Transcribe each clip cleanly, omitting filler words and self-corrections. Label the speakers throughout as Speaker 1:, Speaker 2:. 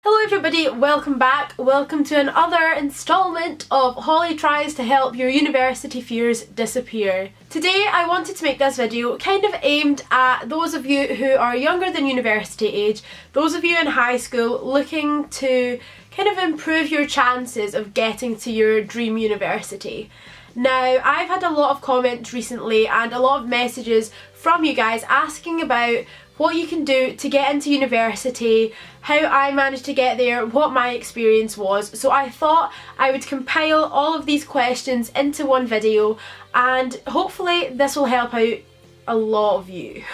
Speaker 1: Hello everybody, welcome back. Welcome to another instalment of Holly tries to help your university fears disappear. Today I wanted to make this video kind of aimed at those of you who are younger than university age, those of you in high school looking to kind of improve your chances of getting to your dream university. Now, I've had a lot of comments recently and a lot of messages from you guys asking about what you can do to get into university, how I managed to get there, what my experience was. So I thought I would compile all of these questions into one video and hopefully this will help out a lot of you.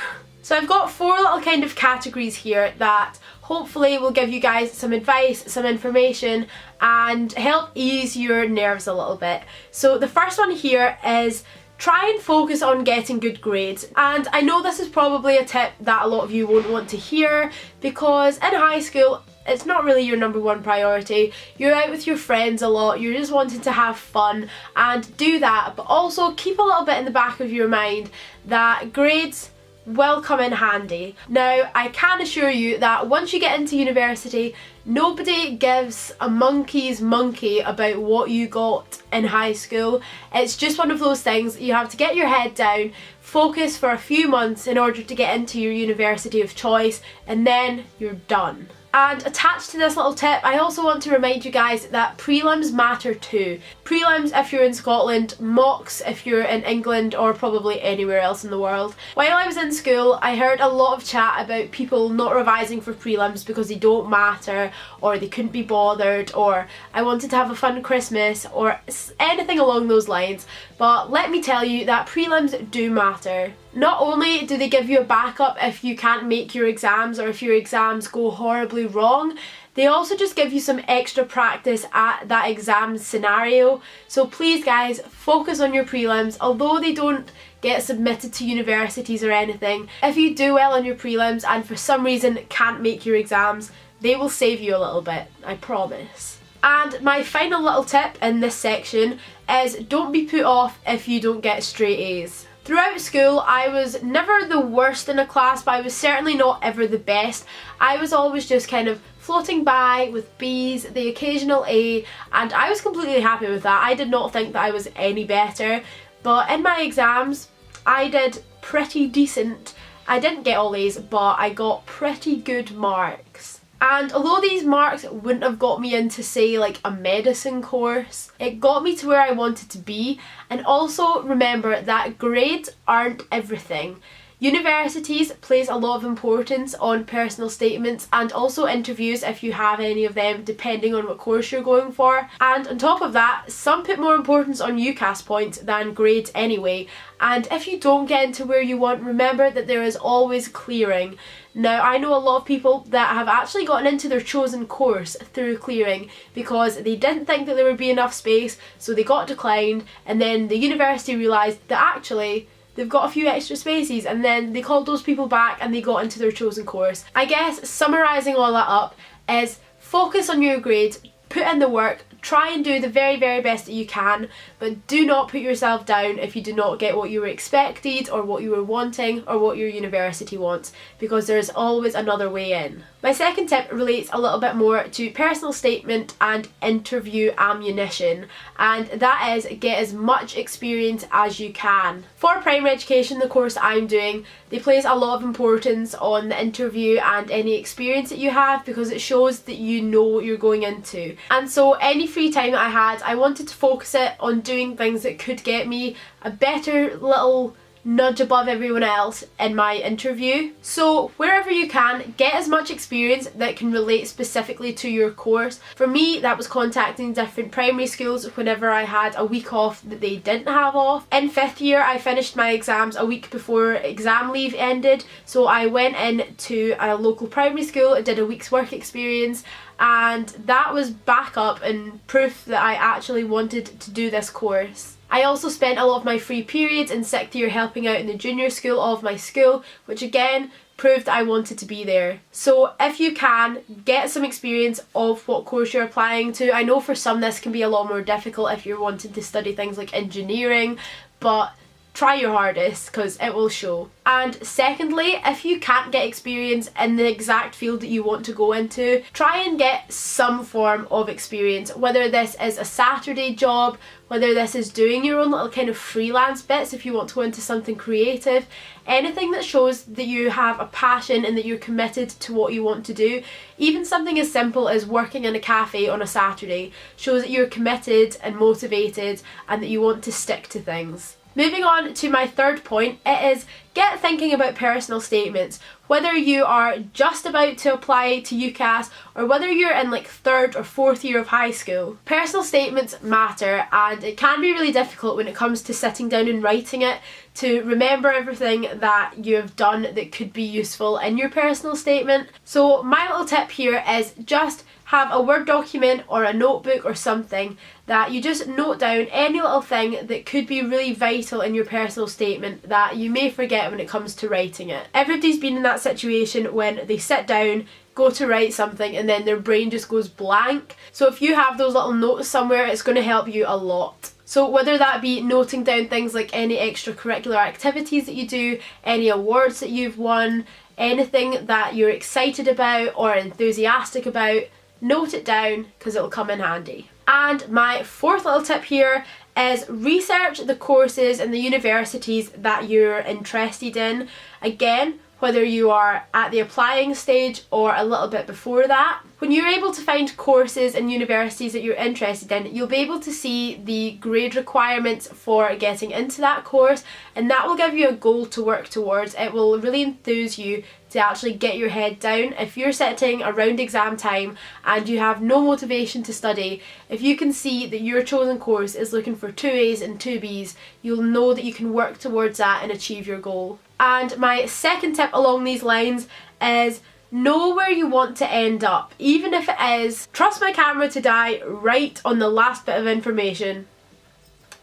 Speaker 1: So I've got four little kind of categories here that hopefully will give you guys some advice, some information and help ease your nerves a little bit. So the first one here is try and focus on getting good grades. And I know this is probably a tip that a lot of you won't want to hear because in high school it's not really your number one priority. You're out with your friends a lot, you're just wanting to have fun and do that, but also keep a little bit in the back of your mind that grades will come in handy. Now, I can assure you that once you get into university, nobody gives a monkey's monkey about what you got in high school. It's just one of those things you have to get your head down, focus for a few months in order to get into your university of choice, and then you're done. And attached to this little tip, I also want to remind you guys that prelims matter too. Prelims if you're in Scotland, mocks if you're in England or probably anywhere else in the world. While I was in school, I heard a lot of chat about people not revising for prelims because they don't matter, or they couldn't be bothered, or I wanted to have a fun Christmas, or anything along those lines. But let me tell you that prelims do matter. Not only do they give you a backup if you can't make your exams or if your exams go horribly wrong, they also just give you some extra practice at that exam scenario. So please guys, focus on your prelims. Although they don't get submitted to universities or anything, if you do well on your prelims and for some reason can't make your exams, they will save you a little bit, I promise. And my final little tip in this section is don't be put off if you don't get straight A's. Throughout school, I was never the worst in a class, but I was certainly not ever the best. I was always just kind of floating by with B's, the occasional A, and I was completely happy with that. I did not think that I was any better, but in my exams, I did pretty decent. I didn't get all A's, but I got pretty good marks. And although these marks wouldn't have got me into, say, like a medicine course, it got me to where I wanted to be. And also remember that grades aren't everything. Universities place a lot of importance on personal statements and also interviews if you have any of them, depending on what course you're going for. And on top of that, some put more importance on UCAS points than grades anyway. And if you don't get into where you want, remember that there is always clearing. Now, I know a lot of people that have actually gotten into their chosen course through clearing because they didn't think that there would be enough space, so they got declined, and then the university realised that actually they've got a few extra spaces, and then they called those people back and they got into their chosen course. I guess summarising all that up is focus on your grades, put in the work, try and do the very, very best that you can, but do not put yourself down if you do not get what you were expected or what you were wanting or what your university wants, because there's always another way in. My second tip relates a little bit more to personal statement and interview ammunition, and that is get as much experience as you can. For primary education, the course I'm doing, they place a lot of importance on the interview and any experience that you have because it shows that you know what you're going into. And so any free time that I had, I wanted to focus it on doing things that could get me a better little nudge above everyone else in my interview. So wherever you can, get as much experience that can relate specifically to your course. For me, that was contacting different primary schools whenever I had a week off that they didn't have off. In 5th year, I finished my exams a week before exam leave ended, so I went in to a local primary school, did a week's work experience, and that was backup and proof that I actually wanted to do this course. I also spent a lot of my free periods in 6th year helping out in the junior school of my school, which again proved that I wanted to be there. So if you can, get some experience of what course you're applying to. I know for some this can be a lot more difficult if you're wanting to study things like engineering, but try your hardest because it will show. And secondly, if you can't get experience in the exact field that you want to go into, try and get some form of experience, whether this is a Saturday job, whether this is doing your own little kind of freelance bits if you want to go into something creative, anything that shows that you have a passion and that you're committed to what you want to do. Even something as simple as working in a cafe on a Saturday shows that you're committed and motivated and that you want to stick to things. Moving on to my third point, it is get thinking about personal statements. Whether you are just about to apply to UCAS or whether you're in like 3rd or 4th year of high school, personal statements matter, and it can be really difficult when it comes to sitting down and writing it to remember everything that you have done that could be useful in your personal statement. So my little tip here is just have a Word document or a notebook or something that you just note down any little thing that could be really vital in your personal statement that you may forget when it comes to writing it. Everybody's been in that situation when they sit down, go to write something, and then their brain just goes blank. So if you have those little notes somewhere, it's going to help you a lot. So whether that be noting down things like any extracurricular activities that you do, any awards that you've won, anything that you're excited about or enthusiastic about, note it down because it'll come in handy. And my fourth little tip here is research the courses and the universities that you're interested in. Again, whether you are at the applying stage or a little bit before that. When you're able to find courses and universities that you're interested in, you'll be able to see the grade requirements for getting into that course, and that will give you a goal to work towards. It will really enthuse you to actually get your head down. If you're sitting around exam time and you have no motivation to study, if you can see that your chosen course is looking for 2 A's and 2 B's, you'll know that you can work towards that and achieve your goal. And my second tip along these lines is know where you want to end up, even if it is trust my camera to die right on the last bit of information.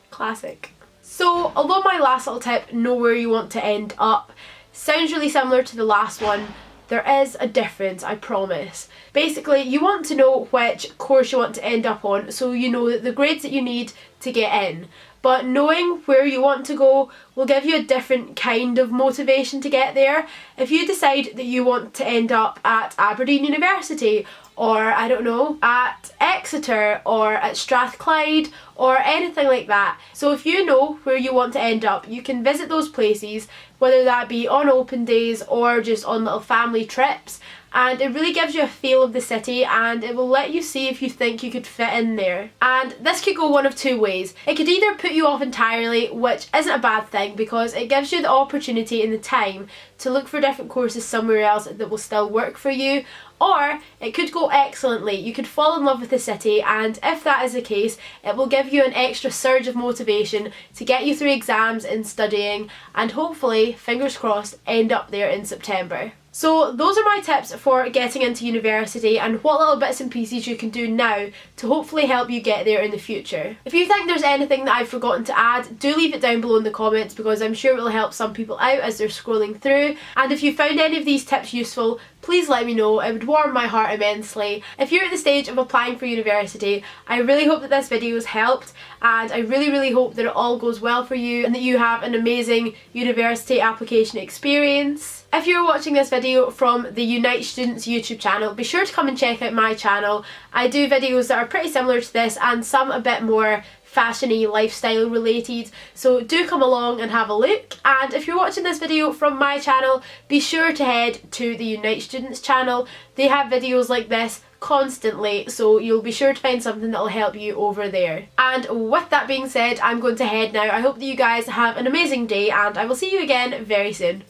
Speaker 1: Classic. So although my last little tip, know where you want to end up, sounds really similar to the last one, there is a difference, I promise. Basically, you want to know which course you want to end up on so you know that the grades that you need to get in. But knowing where you want to go will give you a different kind of motivation to get there. If you decide that you want to end up at Aberdeen University, or I don't know, at Exeter or at Strathclyde or anything like that. So if you know where you want to end up, you can visit those places, whether that be on open days or just on little family trips, and it really gives you a feel of the city and it will let you see if you think you could fit in there. And this could go one of two ways. It could either put you off entirely, which isn't a bad thing because it gives you the opportunity and the time to look for different courses somewhere else that will still work for you, or it could go excellently. You could fall in love with the city, and if that is the case, it will give you an extra surge of motivation to get you through exams and studying, and hopefully, fingers crossed, end up there in September. So those are my tips for getting into university and what little bits and pieces you can do now to hopefully help you get there in the future. If you think there's anything that I've forgotten to add, do leave it down below in the comments because I'm sure it will help some people out as they're scrolling through. And if you found any of these tips useful, please let me know. It would warm my heart immensely. If you're at the stage of applying for university, I really hope that this video has helped, and I really hope that it all goes well for you and that you have an amazing university application experience. If you're watching this video from the Unite Students YouTube channel, be sure to come and check out my channel. I do videos that are pretty similar to this and some a bit more fashion-y, lifestyle related, so do come along and have a look. And if you're watching this video from my channel, be sure to head to the Unite Students channel. They have videos like this constantly, so you'll be sure to find something that will help you over there. And with that being said, I'm going to head now. I hope that you guys have an amazing day and I will see you again very soon.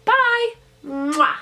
Speaker 1: Bye! Mwah!